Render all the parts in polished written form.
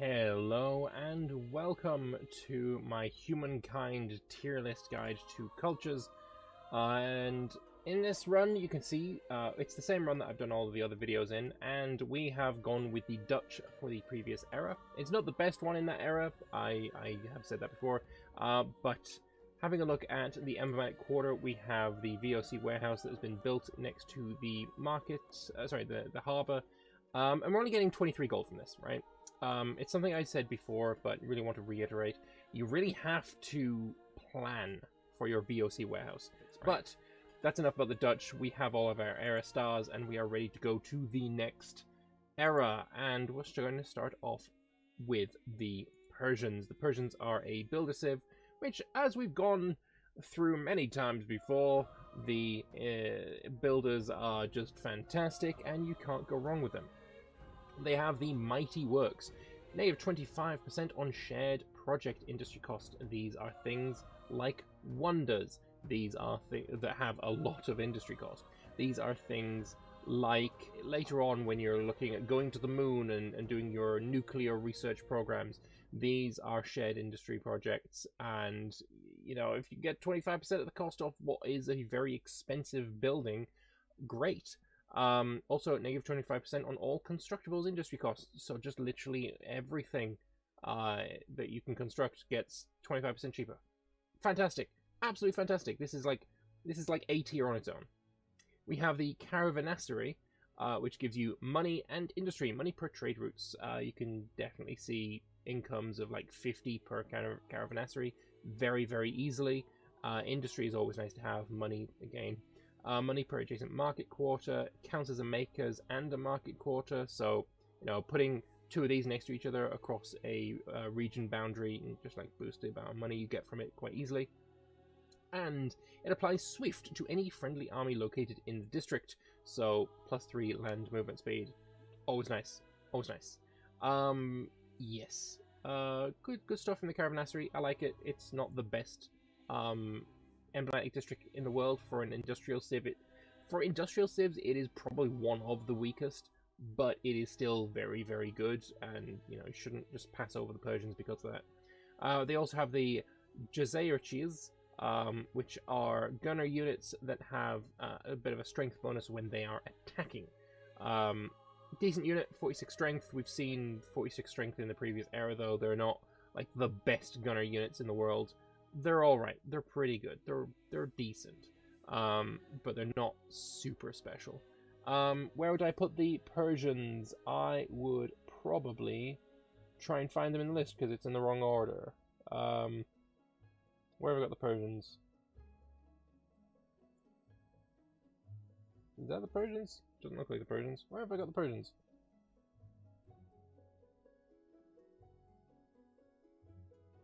Hello and welcome to my Humankind tier list guide to cultures. And in this run, you can see it's the same run that I've done all of the other videos in, and we have gone with the Dutch for the previous era. It's not the best one in that era, I have said that before, but having a look at the emblematic quarter, we have the VOC warehouse that has been built next to the market, the harbour, and we're only getting 23 gold from this, right? It's something I said before, but really want to reiterate. You really have to plan for your VOC warehouse. Right. But that's enough about the Dutch. We have all of our era stars, and we are ready to go to the next era. And we're going to start off with the Persians. The Persians are a builder civ, which, as we've gone through many times before, the builders are just fantastic, and you can't go wrong with them. They have the Mighty Works, negative 25% on shared project industry cost. These are things like wonders. These are things that have a lot of industry cost. These are things like later on when you're looking at going to the moon and doing your nuclear research programs. These are shared industry projects, and you know, if you get 25% of the cost off what is a very expensive building, great. Also, negative 25% on all constructibles industry costs. So just literally everything that you can construct gets 25% cheaper. Fantastic, absolutely fantastic. This is like A tier on its own. We have the Caravanserai, which gives you money and industry, money per trade routes. You can definitely see incomes of like 50 per Caravanserai very, very easily. Industry is always nice to have. Money again. Money per adjacent market quarter counts as a makers and a market quarter, so you know, putting two of these next to each other across a region boundary and just like boost the amount of money you get from it quite easily. And it applies swift to any friendly army located in the district, so +3 land movement speed. Always nice, always nice. Yes, good stuff from the Caravanserai. I like it. It's not the best emblematic district in the world for an industrial civ. For industrial civs, it is probably one of the weakest, but it is still very, very good, and you know, you shouldn't just pass over the Persians because of that. They also have the Jazeerchis, which are gunner units that have a bit of a strength bonus when they are attacking. Decent unit, 46 strength. We've seen 46 strength in the previous era, though. They're not like the best gunner units in the world. They're all right. They're pretty good. They're decent, but they're not super special. Where would I put the Persians? I would probably try and find them in the list because it's in the wrong order. Where have I got the Persians? Is that the Persians? Doesn't look like the Persians. Where have I got the Persians?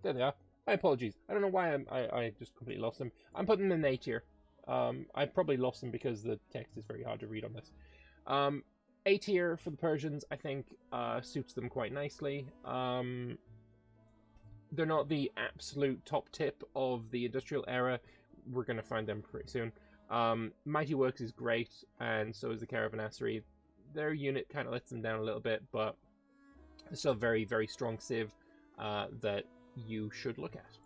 There they are. My apologies. I don't know why I just completely lost them. I'm putting them in A tier. I probably lost them because the text is very hard to read on this. A tier for the Persians, I think, suits them quite nicely. They're not the absolute top tip of the industrial era. We're going to find them pretty soon. Mighty Works is great, and so is the Caravanserai. Their unit kind of lets them down a little bit, but it's still a very, very strong civ that you should look at.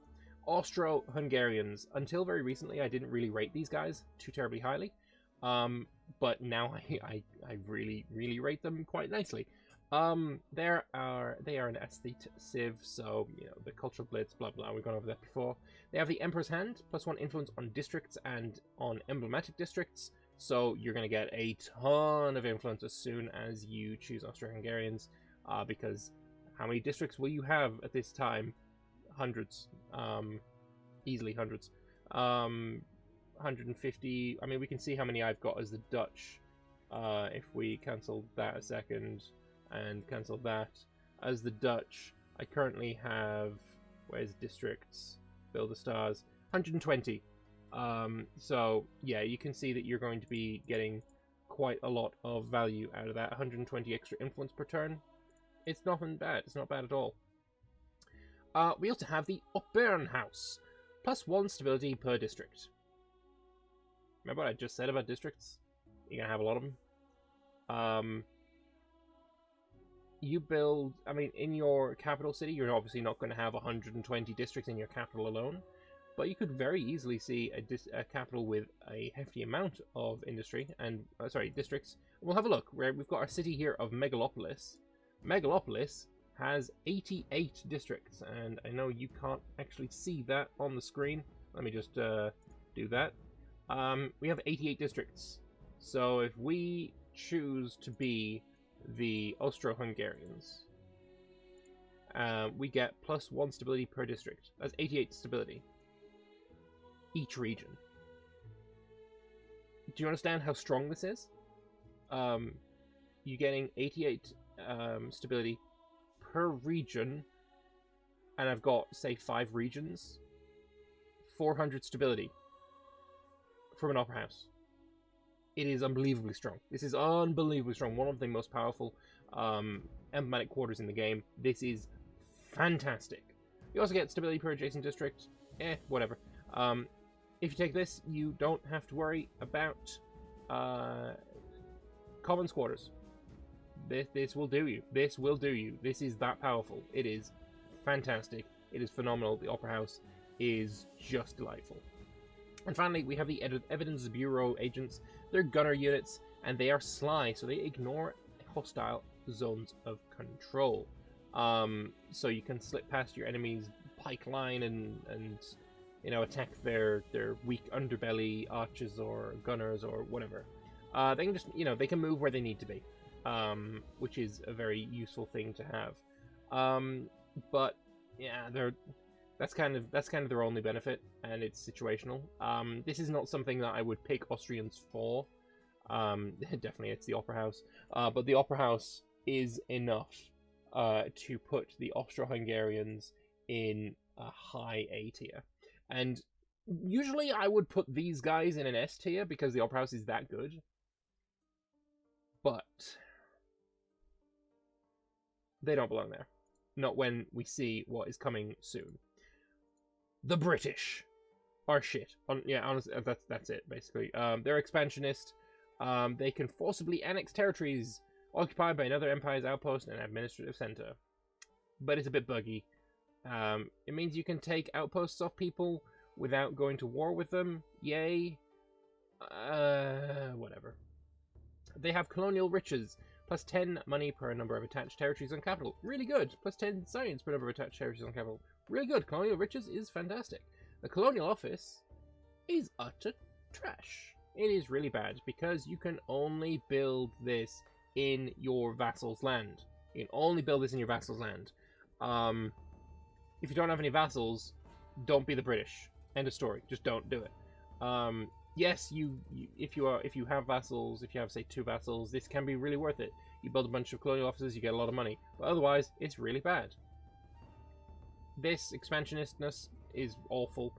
Austro-Hungarians. Until very recently, I didn't really rate these guys too terribly highly, but now I really, really rate them quite nicely. They are an aesthete civ, so you know, the cultural blitz, blah blah. We've gone over that before. They have the Emperor's Hand, +1 influence on districts and on emblematic districts. So you're going to get a ton of influence as soon as you choose Austro-Hungarians, because how many districts will you have at this time? Hundreds, easily hundreds. 150. I mean, we can see how many I've got as the Dutch. If we cancel that a second and cancel that as the Dutch, I currently have, where's districts, builder stars, 120. So yeah, you can see that you're going to be getting quite a lot of value out of that. 120 extra influence per turn. It's nothing bad. It's not bad at all. We also have the Opern House, +1 stability per district. Remember what I just said about districts? You're gonna have a lot of them. you build, I mean, in your capital city, you're obviously not going to have 120 districts in your capital alone, but you could very easily see a capital with a hefty amount of industry and, districts. We'll have a look. We've got our city here of Megalopolis. Megalopolis has 88 districts, and I know you can't actually see that on the screen. Let me just do that. We have 88 districts. So if we choose to be the Austro-Hungarians, we get +1 stability per district. That's 88 stability. Each region. Do you understand how strong this is? You're getting 88 stability per region, and I've got, say, 5 regions. 400 stability from an upper house. It is unbelievably strong. This is unbelievably strong. One of the most powerful emblematic quarters in the game. This is fantastic. You also get stability per adjacent district. Whatever. If you take this, you don't have to worry about commons quarters. This will do you. This will do you. This is that powerful. It is fantastic. It is phenomenal. The Opera House is just delightful. And finally, we have the Evidence Bureau agents. They're gunner units, and they are sly, so they ignore hostile zones of control. So you can slip past your enemy's pike line and you know, attack their weak underbelly archers or gunners or whatever. They can just, you know, they can move where they need to be, which is a very useful thing to have. But yeah, that's kind of their only benefit, and it's situational. This is not something that I would pick Austrians for. Definitely, it's the Opera House, but the Opera House is enough to put the Austro-Hungarians in a high A tier. And usually I would put these guys in an S tier because the Opera House is that good. But they don't belong there. Not when we see what is coming soon. The British are shit. Yeah, honestly, that's it, basically. They're expansionist. They can forcibly annex territories occupied by another empire's outpost and administrative center. But it's a bit buggy. It means you can take outposts off people without going to war with them. Yay. Whatever. They have colonial riches. +10 money per number of attached territories on capital. Really good. +10 science per number of attached territories on capital. Really good. Colonial riches is fantastic. The colonial office is utter trash. It is really bad because you can only build this in your vassal's land. You can only build this in your vassal's land. If you don't have any vassals, don't be the British. End of story. Just don't do it. Yes, if you have vassals, if you have, say, 2 vassals, this can be really worth it. You build a bunch of colonial officers, you get a lot of money. But otherwise, it's really bad. This expansionistness is awful.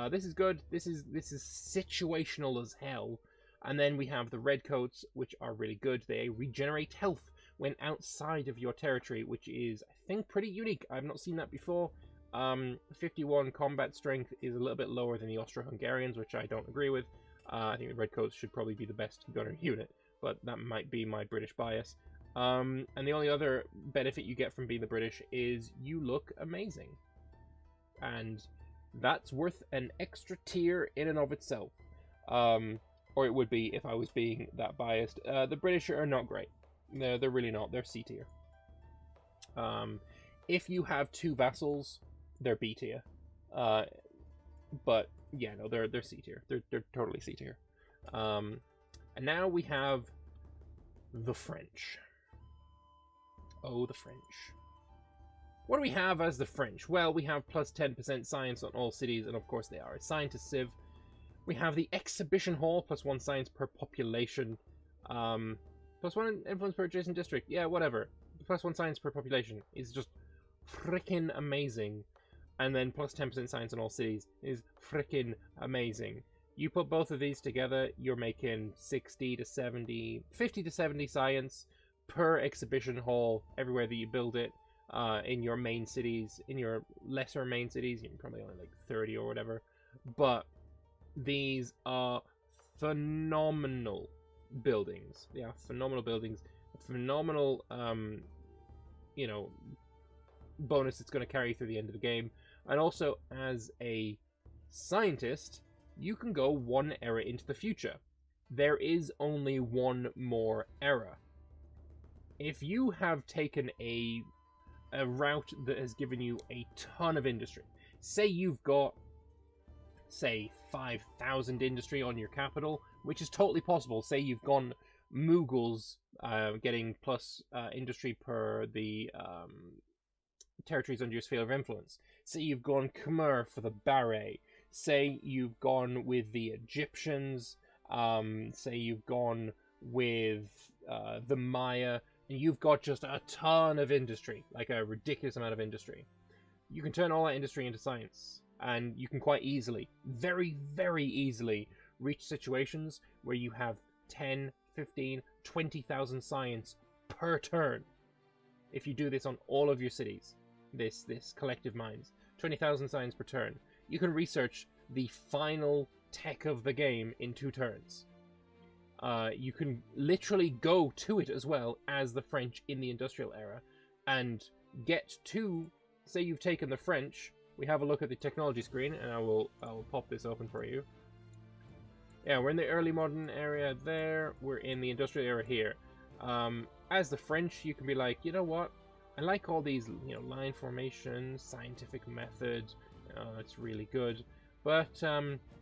This is good. This is situational as hell. And then we have the redcoats, which are really good. They regenerate health when outside of your territory, which is, I think, pretty unique. I've not seen that before. 51 combat strength is a little bit lower than the Austro-Hungarians, which I don't agree with. I think the redcoats should probably be the best gunner unit, but that might be my British bias. And the only other benefit you get from being the British is you look amazing. And that's worth an extra tier in and of itself. Or it would be if I was being that biased. The British are not great. No, they're really not. They're C tier. If you have 2 vassals, they're B tier. But yeah, no, they're C tier. They're totally C tier. And now we have the French. Oh, the French. What do we have as the French? Well, we have +10% science on all cities, and of course they are assigned to Civ. We have the Exhibition Hall, +1 science per population. +1 influence per adjacent district. Yeah, whatever. +1 science per population is just freaking amazing. And then +10% science in all cities is freaking amazing. You put both of these together, you're making 50 to 70 science per exhibition hall everywhere that you build it. In your main cities, in your lesser main cities, you're probably only like 30 or whatever. But these are phenomenal buildings. They are phenomenal buildings, phenomenal you know, bonus it's going to carry through the end of the game. And also, as a scientist, you can go one era into the future. There is only one more era. If you have taken a route that has given you a ton of industry, say you've got, say, 5,000 industry on your capital, which is totally possible. Say you've gone Mughals, getting plus industry per the territories under your sphere of influence. Say you've gone Khmer for the Beret. Say you've gone with the Egyptians. Say you've gone with the Maya, and you've got just a ton of industry, like a ridiculous amount of industry. You can turn all that industry into science, and you can quite easily, very, very easily, reach situations where you have 10, 15, 20,000 science per turn. If you do this on all of your cities, this collective minds, 20,000 science per turn, you can research the final tech of the game in 2 turns. You can literally go to it as well as the French in the industrial era and get to, say you've taken the French, we have a look at the technology screen, and I will pop this open for you. Yeah, we're in the early modern area there, we're in the industrial era here. As the French, you can be like, you know what, I like all these, you know, line formation, scientific method, it's really good, but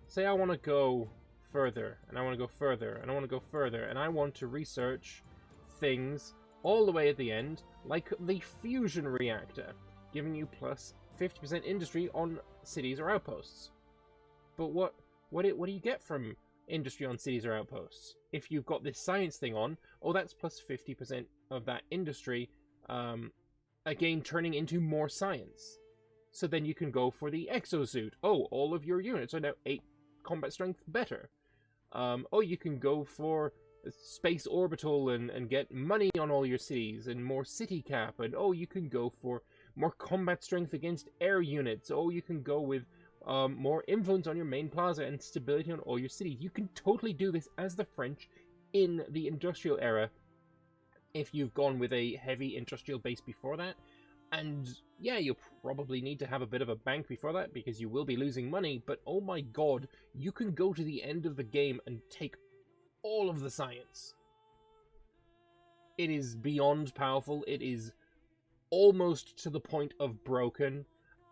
say I want to go further, and I want to go further, and I want to go further, and I want to research things all the way at the end, like the fusion reactor, giving you plus 50% industry on cities or outposts. But what do you get from industry on cities or outposts? If you've got this science thing on, oh, that's plus 50% of that industry, again turning into more science. So then you can go for the exosuit. Oh, all of your units are now 8 combat strength better. Oh, you can go for space orbital and get money on all your cities and more city cap. And oh, you can go for more combat strength against air units. Oh, you can go with more influence on your main plaza and stability on all your cities. You can totally do this as the French in the industrial era if you've gone with a heavy industrial base before that. And yeah, you'll probably need to have a bit of a bank before that because you will be losing money, but oh my god, you can go to the end of the game and take all of the science. It is beyond powerful, it is almost to the point of broken,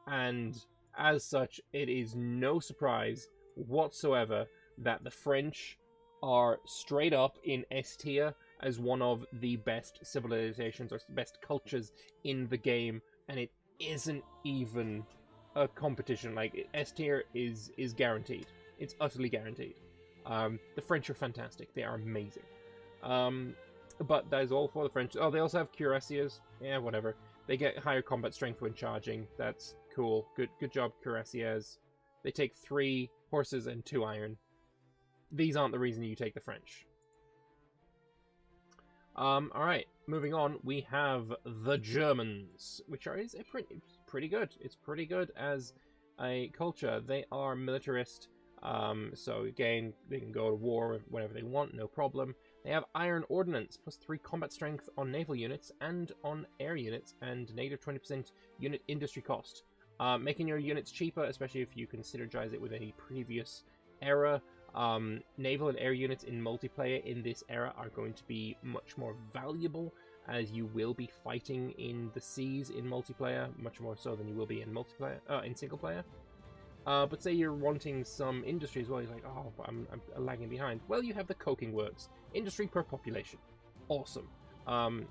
and as such, it is no surprise whatsoever that the French are straight up in S tier as one of the best civilizations or best cultures in the game, and it isn't even a competition. Like, S tier is guaranteed. It's utterly guaranteed. The French are fantastic. They are amazing. But that is all for the French. Oh, they also have cuirassiers. Yeah, whatever. They get higher combat strength when charging. That's cool. Good job, cuirassiers. They take 3 horses and 2 iron. These aren't the reason you take the French. Alright, moving on, we have the Germans, which is pretty good. It's pretty good as a culture. They are militarist, so again, they can go to war whenever they want, no problem. They have iron ordnance, plus 3 combat strength on naval units and on air units, and negative 20% unit industry cost. Making your units cheaper, especially if you can synergize it with any previous era. Naval and air units in multiplayer in this era are going to be much more valuable, as you will be fighting in the seas in multiplayer, much more so than you will be in in single player. But say you're wanting some industry as well, you're like, oh, I'm lagging behind. Well, you have the coking works. Industry per population. Awesome.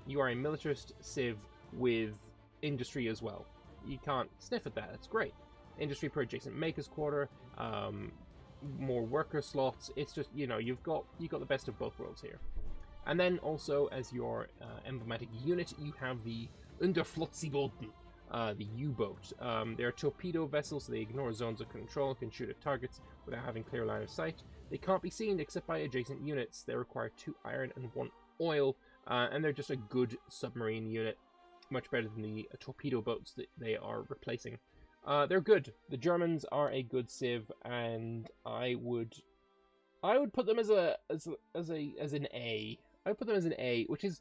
You are a militarist civ with industry as well. You can't sniff at that, that's great. Industry per adjacent maker's quarter, more worker slots. It's just, you know, you've got the best of both worlds here. And then also, as your emblematic unit, you have the Unterflotseeboten, the U-boat. They're torpedo vessels, so they ignore zones of control, can shoot at targets without having clear line of sight. They can't be seen except by adjacent units. They require 2 iron and 1 oil, and they're just a good submarine unit, much better than the torpedo boats that they are replacing. They're good. The Germans are a good civ, and I would put them as an A. I would put them as an A, which is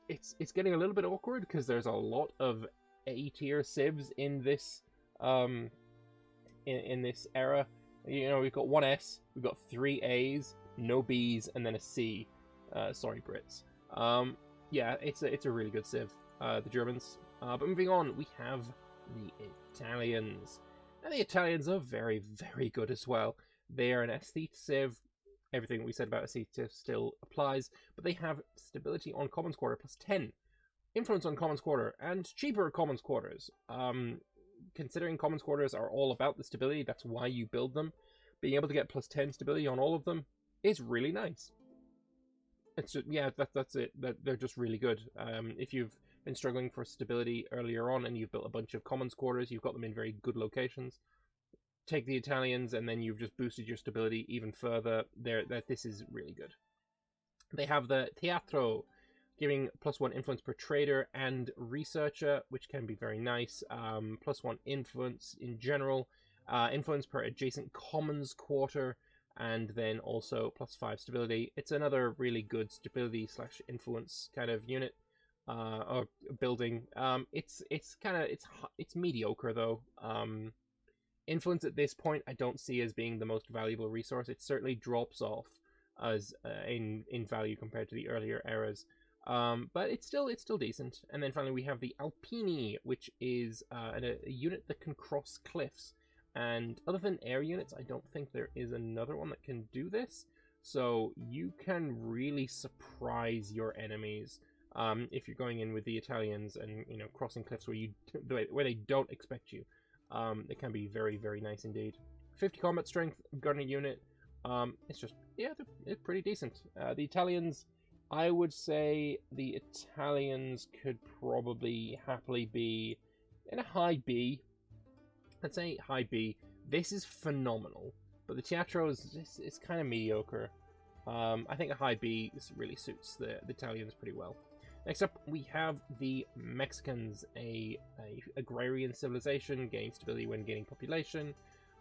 it's getting a little bit awkward because there's a lot of A tier civs in this in this era. You know, we've got one S, we've got 3 A's, no B's, and then a C. Sorry, Brits. Yeah, it's a really good civ. The Germans. But moving on, we have the Italians. And the Italians are very, very good as well. They are an aesthete civ. Everything we said about aesthete civ still applies, but they have stability on Commons Quarter +10, influence on Commons Quarter, and cheaper Commons Quarters. Considering Commons Quarters are all about the stability, that's why you build them. Being able to get +10 stability on all of them is really nice. It's just, yeah, that's it. They're just really good. If you've been struggling for stability earlier on and you've built a bunch of Commons Quarters, you've got them in very good locations. Take the Italians and then you've just boosted your stability even further. This is really good. They have the Teatro, giving +1 influence per trader and researcher, which can be very nice. +1 influence in general, influence per adjacent Commons Quarter, and then also +5 stability. It's another really good stability / influence kind of unit or building. It's mediocre though. Influence at this point I don't see as being the most valuable resource. It certainly drops off as in value compared to the earlier eras. But it's still decent. And then finally we have the Alpini, which is a unit that can cross cliffs. And other than air units, I don't think there is another one that can do this. So you can really surprise your enemies if you're going in with the Italians and crossing cliffs where they don't expect you. It can be very, very nice indeed. 50 combat strength gunner unit. It's just, yeah, they're pretty decent. The Italians, I would say the Italians could probably happily be in a high B. I'd say high B. This is phenomenal, but the Teatro is kind of mediocre. I think a high B really suits the Italians pretty well. Next up, we have the Mexicans, a agrarian civilization, gaining stability when gaining population.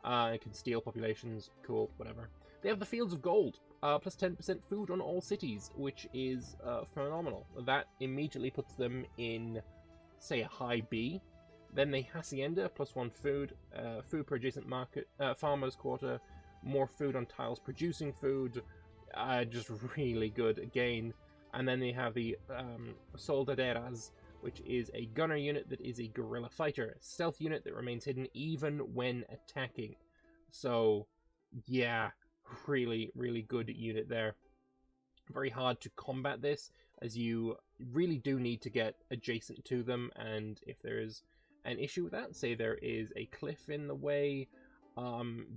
It can steal populations, cool, whatever. They have the Fields of Gold, +10% food on all cities, which is phenomenal. That immediately puts them in, say, a high B. Then the Hacienda, +1 food, food per adjacent market, farmers quarter, more food on tiles producing food, just really good again. And then they have the Soldaderas, which is a gunner unit that is a guerrilla fighter, a stealth unit that remains hidden even when attacking. So, yeah, really, really good unit there. Very hard to combat this, as you really do need to get adjacent to them, and if there is an issue with that, say there is a cliff in the way,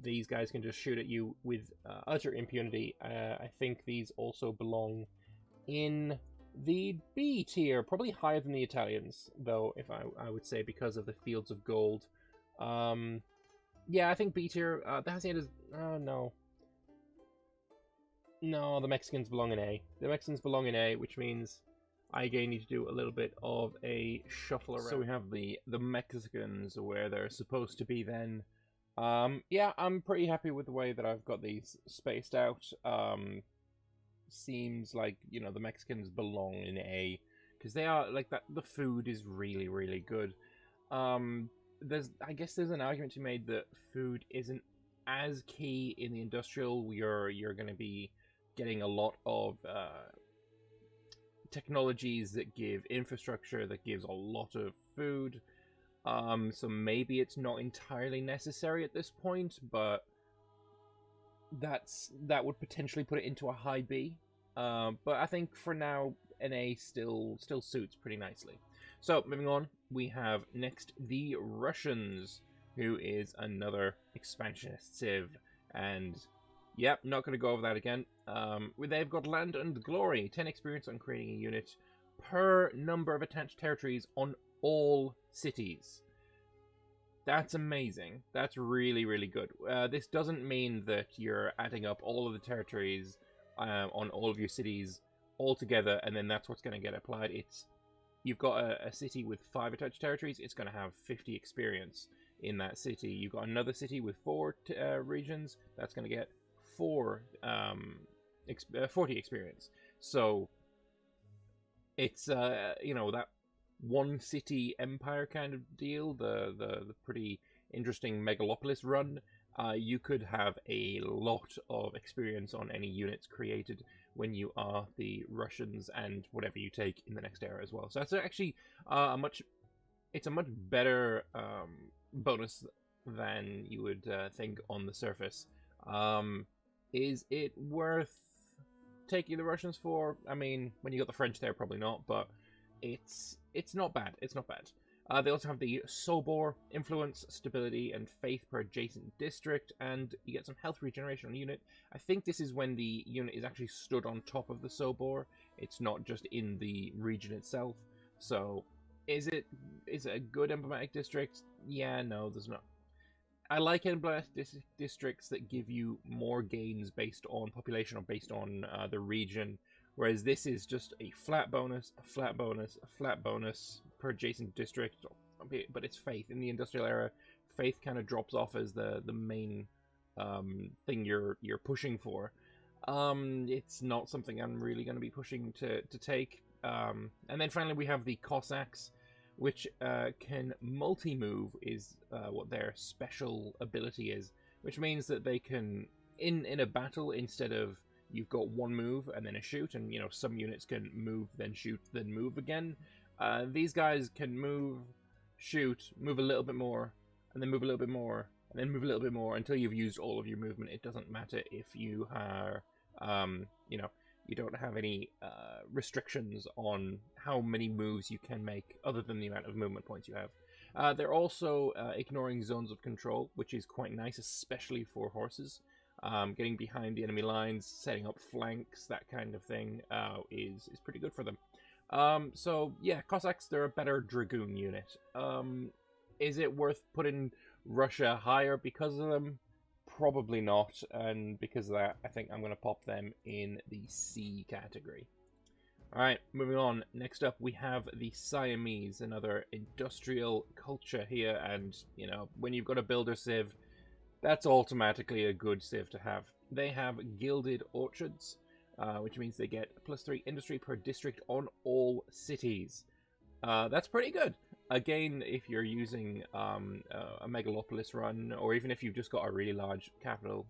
these guys can just shoot at you with utter impunity. I think these also belong in the B tier, probably higher than the Italians, though, if I would say, because of the Fields of Gold. Yeah, I think B tier. The Haciendas, no. No, the Mexicans belong in A. The Mexicans belong in A, which means I again need to do a little bit of a shuffle around. So we have the Mexicans where they're supposed to be then. Yeah, I'm pretty happy with the way that I've got these spaced out. Seems like, the Mexicans belong in A, because they are, like, that. The food is really, really good. I guess there's an argument to be made that food isn't as key in the industrial. You're going to be getting a lot of technologies that give infrastructure that gives a lot of food. So maybe it's not entirely necessary at this point, but that would potentially put it into a high B. But I think for now an A still suits pretty nicely. So moving on, we have next the Russians, who is another expansionist civ, and yep, not going to go over that again. They've got Land and Glory, 10 experience on creating a unit per number of attached territories on all cities. That's amazing. That's really, really good. This doesn't mean that you're adding up all of the territories on all of your cities all together, and then that's what's going to get applied. It's, you've got a city with 5 attached territories, it's going to have 50 experience in that city. You've got another city with 4 regions, that's going to get 40 experience. So It's you know, that one city empire kind of deal, the pretty interesting megalopolis run. You could have a lot of experience on any units created when you are the Russians and whatever you take in the next era as well. So that's actually it's a much better bonus than you would think on the surface. Is it worth taking the Russians for? I mean, when you got the French there, probably not, but it's not bad. It's not bad. They also have the Sobor, influence, stability, and faith per adjacent district, and you get some health regeneration on the unit. I think this is when the unit is actually stood on top of the Sobor. It's not just in the region itself. So, is it a good emblematic district? Yeah, no, there's not. I like emblematic districts that give you more gains based on population or based on the region, whereas this is just a flat bonus, a flat bonus, a flat bonus per adjacent district. But it's faith. In the industrial era, faith kind of drops off as the main thing you're pushing for. It's not something I'm really going to be pushing to take. And then finally we have the Cossacks, which can multi-move, is what their special ability is, which means that they can, in a battle, instead of you've got one move and then a shoot, and you know some units can move, then shoot, then move again, these guys can move, shoot, move a little bit more, and then move a little bit more, and then move a little bit more until you've used all of your movement. It doesn't matter if you are, you know, you don't have any restrictions on how many moves you can make other than the amount of movement points you have. They're also ignoring zones of control, which is quite nice, especially for horses. Getting behind the enemy lines, setting up flanks, that kind of thing is pretty good for them. So yeah, Cossacks, they're a better Dragoon unit. Is it worth putting Russia higher because of them? Probably not, and because of that, I think I'm going to pop them in the C category. Alright, moving on. Next up, we have the Siamese, another industrial culture here, and, you know, when you've got a builder civ, that's automatically a good civ to have. They have gilded orchards, which means they get +3 industry per district on all cities. That's pretty good. Again, if you're using a megalopolis run, or even if you've just got a really large capital,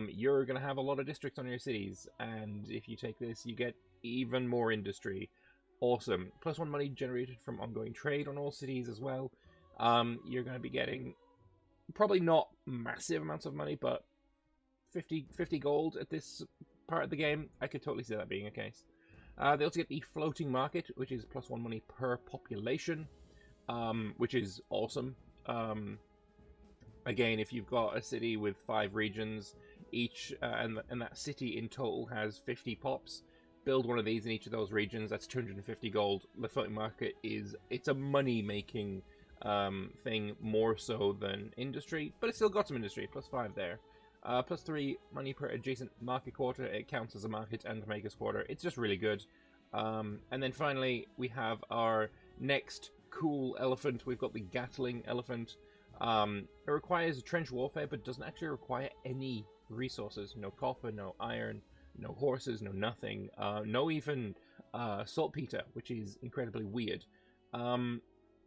you're going to have a lot of districts on your cities, and if you take this, you get even more industry. Awesome. +1 money generated from ongoing trade on all cities as well. You're going to be getting probably not massive amounts of money, but 50 gold at this part of the game. I could totally see that being a case. They also get the floating market, which is +1 money per population, which is awesome. Again, if you've got a city with 5 regions each, and that city in total has 50 pops, build one of these in each of those regions. That's 250 gold. The floating market it's a money-making thing more so than industry, but it's still got some industry. +5 there. +3 money per adjacent market quarter. It counts as a market and maker's quarter. It's just really good. And then finally, we have our next cool elephant. We've got the Gatling elephant. It requires trench warfare, but doesn't actually require any resources. No copper, no iron, no horses, no nothing. No even saltpeter, which is incredibly weird.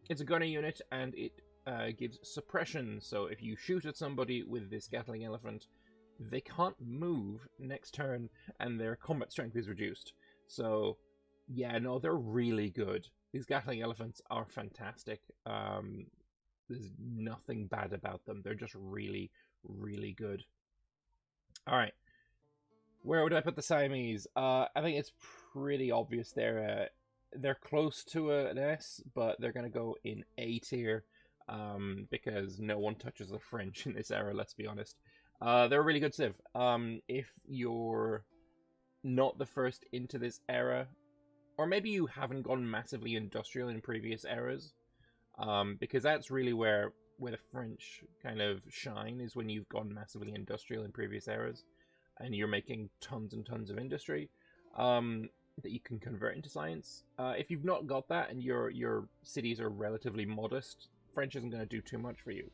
It's a gunner unit, and it gives suppression, so if you shoot at somebody with this Gatling elephant, they can't move next turn, and their combat strength is reduced. So, yeah, no, they're really good. These Gatling elephants are fantastic. There's nothing bad about them. They're just really, really good. Alright. Where would I put the Siamese? I think it's pretty obvious they're close to an S, but they're going to go in A tier. Because no one touches the French in this era, let's be honest. They're a really good civ. If you're not the first into this era, or maybe you haven't gone massively industrial in previous eras, because that's really where the French kind of shine, is when you've gone massively industrial in previous eras, and you're making tons and tons of industry that you can convert into science. If you've not got that, and your cities are relatively modest, French isn't going to do too much for you.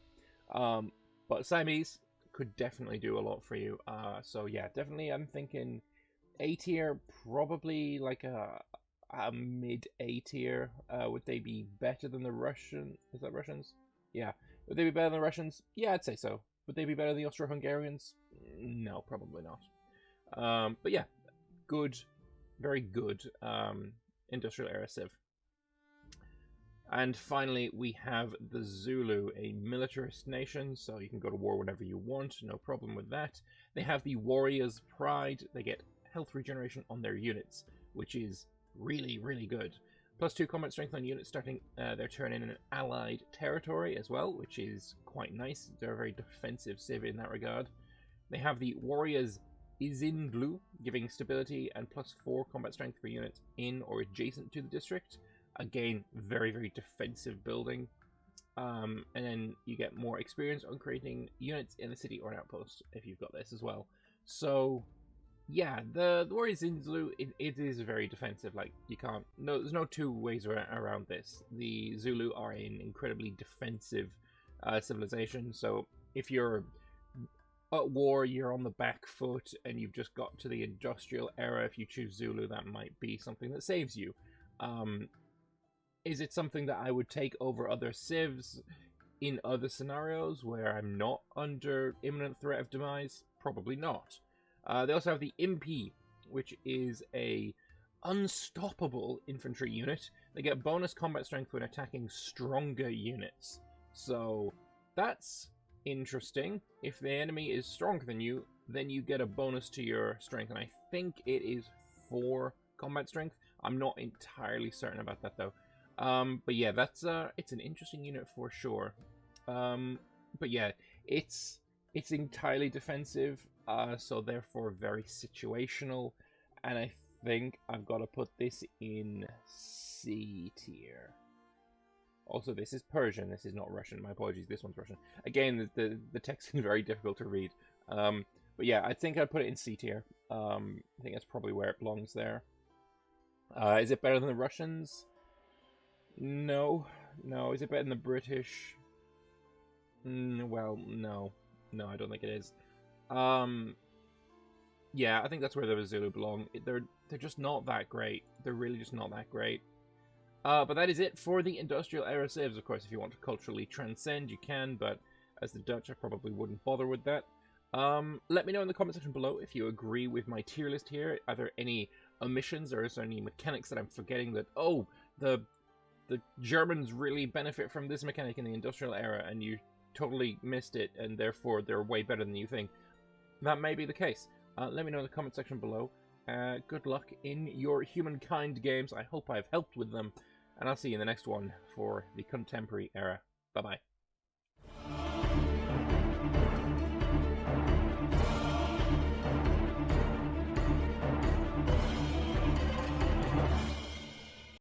But Siamese could definitely do a lot for you. So yeah, definitely I'm thinking A tier, probably like a a mid A tier. Would they be better than the Russian? Is that Russians? Yeah. Would they be better than the Russians? Yeah, I'd say so. Would they be better than the Austro-Hungarians? No, probably not. But yeah, good, very good industrial era civ. And finally, we have the Zulu, a militarist nation, so you can go to war whenever you want, no problem with that. They have the Warrior's Pride. They get health regeneration on their units, which is really, really good. +2 combat strength on units starting their turn in an allied territory as well, which is quite nice. They're a very defensive civ in that regard. They have the Warrior's Izindlu, giving stability and +4 combat strength for units in or adjacent to the district. Again, very, very defensive building. And then you get more experience on creating units in a city or an outpost if you've got this as well. So, yeah, the Warriors in Zulu, it is very defensive. Like, you can't... No, there's no two ways around this. The Zulu are an incredibly defensive civilization. So, if you're at war, you're on the back foot, and you've just got to the industrial era, if you choose Zulu, that might be something that saves you. Is it something that I would take over other civs in other scenarios where I'm not under imminent threat of demise? Probably not. They also have the Impi, which is a unstoppable infantry unit. They get bonus combat strength when attacking stronger units. So that's interesting. If the enemy is stronger than you, then you get a bonus to your strength. And I think it is 4 combat strength. I'm not entirely certain about that though. But yeah, that's it's an interesting unit for sure. But yeah, it's entirely defensive, so therefore very situational, and I think I've got to put this in C tier. Also, this is Persian, this is not Russian, my apologies, this one's Russian. Again, the text is very difficult to read. But yeah, I think I'd put it in C tier. I think that's probably where it belongs there. Is it better than the Russians? No. No. Is it better than the British? Well, no. No, I don't think it is. Yeah, I think that's where the Zulu belong. They're just not that great. They're really just not that great. But that is it for the industrial era civs. Of course, if you want to culturally transcend, you can, but as the Dutch, I probably wouldn't bother with that. Let me know in the comment section below if you agree with my tier list here. Are there any omissions, or is there any mechanics that I'm forgetting that, oh, the Germans really benefit from this mechanic in the industrial era, and you totally missed it, and therefore they're way better than you think? That may be the case. Let me know in the comment section below. Good luck in your Humankind games. I hope I've helped with them, and I'll see you in the next one for the contemporary era. Bye-bye.